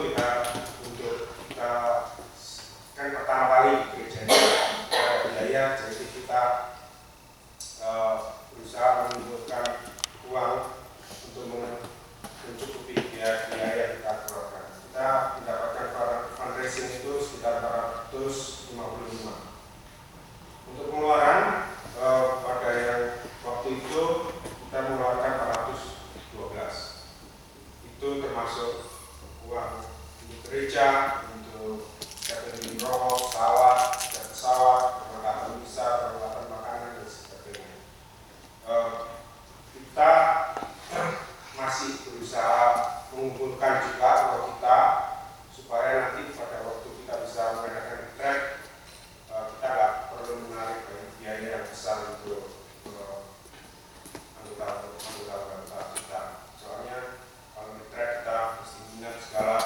kita untuk kan pertama kali gereja ini biaya, jadi kita berusaha mengumpulkan uang untuk mencukupi biaya yang kita keluarkan. Kita mendapatkan fundraising itu sekitar 455. Untuk pengeluaran pada yang waktu itu kita mengeluarkan 412. Itu termasuk uang untuk gereja, untuk catering rokok, pesawat, perlengkapan visa, perlengkapan makanan dan sebagainya. Kita masih berusaha mengumpulkan juga uang kita supaya nanti pada waktu kita bisa mengadakan track, kita nggak perlu menarik biaya yang besar untuk anggota kita. Soalnya kalau di track kita mesti minat segala,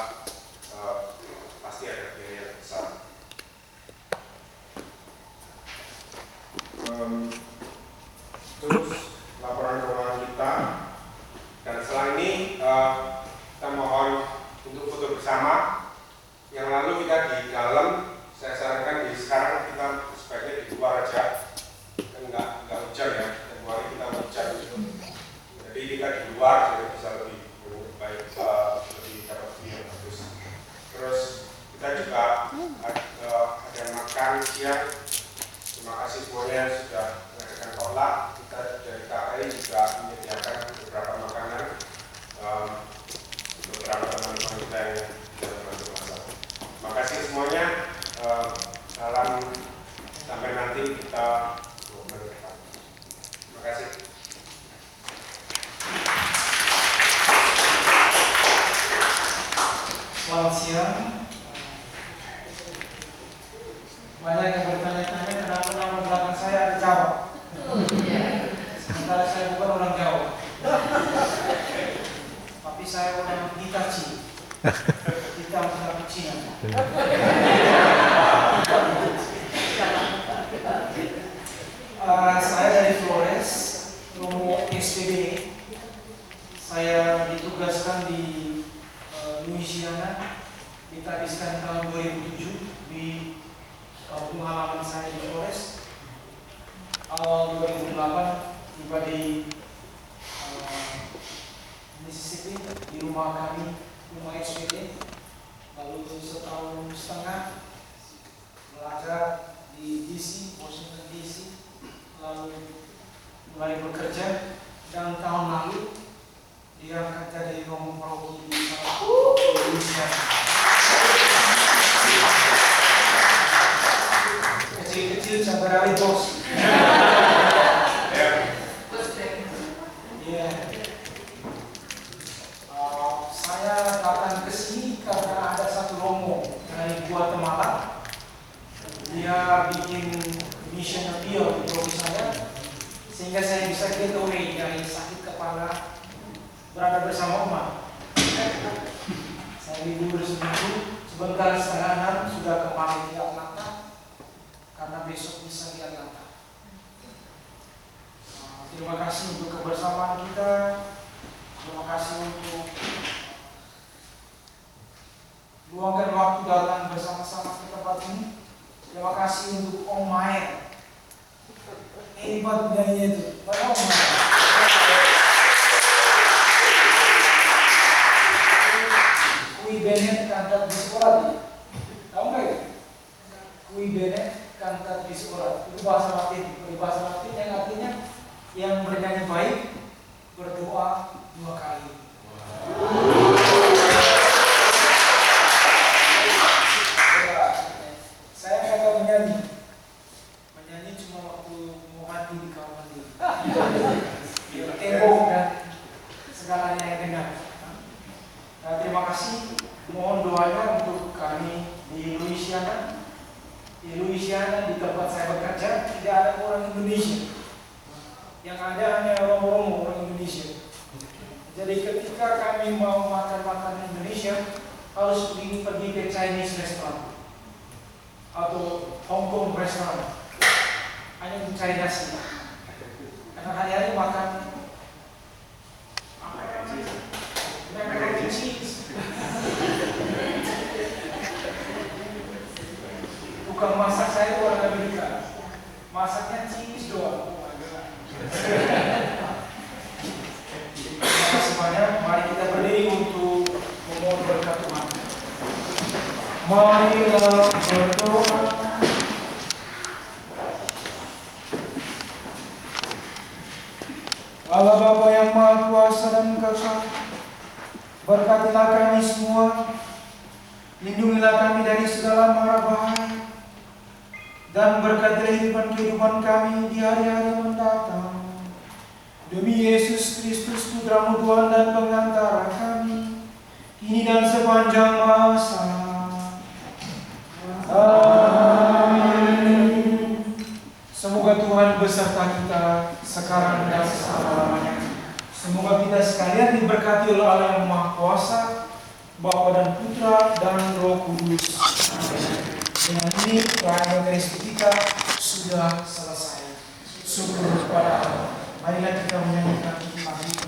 pasti ada biaya yang besar. Terus laporan keuangan kita, dan setelah ini kita mohon untuk foto bersama. Yang lalu kita di dalam, saya sarankan sekarang kita sebaiknya di luar aja, kan nggak hujan ya, Februari kita hujan, jadi kita di luar jadi bisa lebih baik, lebih dapat view yang bagus. Terus kita juga ada makan siang. Terima kasih semuanya sudah mengadakan tolak. Kita dari KPI juga menyediakan beberapa makanan beberapa teman-teman kita yang tidak bermasalah. Terima kasih semuanya. Salam sampai nanti kita berdepan. Terima kasih. Selamat siang. Banyak yang bertanya-tanya kenapa nama belakang saya ada Jawa. Sementara saya bukan orang Jawa, tapi saya orang Hitachi. Kita orang Cina. Saya dari Flores, Romo SPB. Saya ditugaskan di Louisiana, dihabiskan tahun 2007 di kampung halaman saya di Flores. Awal 2008 tiba di Mississippi, di rumah kami, rumah SPB. Lalu setahun setengah belajar di DC, Washington DC, lalu mulai bekerja, dan tahun lalu diangkat jadi Romo Paroki di Indonesia. Kecil-kecil sampai hari bos. Saya datang ke sini karena ada satu romo dari Guatemala. Dia bikin mission appeal di provinsi saya, sehingga saya bisa get away dari sakit kepala, berada bersama umat. Saya libur seminggu, sebentar setengah 6 sudah kembali di Atlanta, karena besok bisa di Atlanta. Terima kasih untuk kebersamaan kita. Terima kasih untuk luangkan waktu datang bersama-sama ke tempat ini. Terima kasih untuk Om Maer. Hebat nyanyinya itu, Pak Om Maer. Kui Bennett kantat di sekolah, tahu nggak ya? Kui Bennett kantat di sekolah. Itu bahasa Latin. Bahasa Latin yang artinya yang bernyanyi baik berdoa 2 kali. Saya kagak menyanyi cuma waktu mau mati di kamar mandi. Tembok dan segalanya yang dengar. Nah, terima kasih. Mohon doanya untuk kami di Louisiana. Di Louisiana, di tempat saya bekerja, tidak ada orang Indonesia. Yang ada hanya orang-orang Indonesia. Jadi ketika kami mau makan makanan Indonesia, harus pergi ke Chinese restaurant atau Hong Kong restaurant, hanya mencari nasi. Karena hari-hari makan macaroni cheese. Marilah berdoa. Allah Bapa yang Maha Kuasa dan Kekal, berkatilah kami semua, lindungilah kami dari segala mara bahaya, dan berkatilah kehidupan kami di hari-hari mendatang. Demi Yesus Kristus, Putra-Mu Tuhan dan Pengantara kami, kini dan sepanjang masa. Amin. Semoga Tuhan beserta kita sekarang dan selama-lamanya. Semoga kita sekalian diberkati oleh Allah yang Maha Kuasa, Bapa dan Putra dan Roh Kudus. Dengan ini pelayanan Eucharistik kita sudah selesai. Syukur kepada Allah. Marilah kita menyanyikan pagi ini.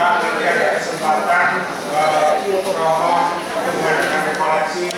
Nanti ada kesempatan Romo mengadakan koleksi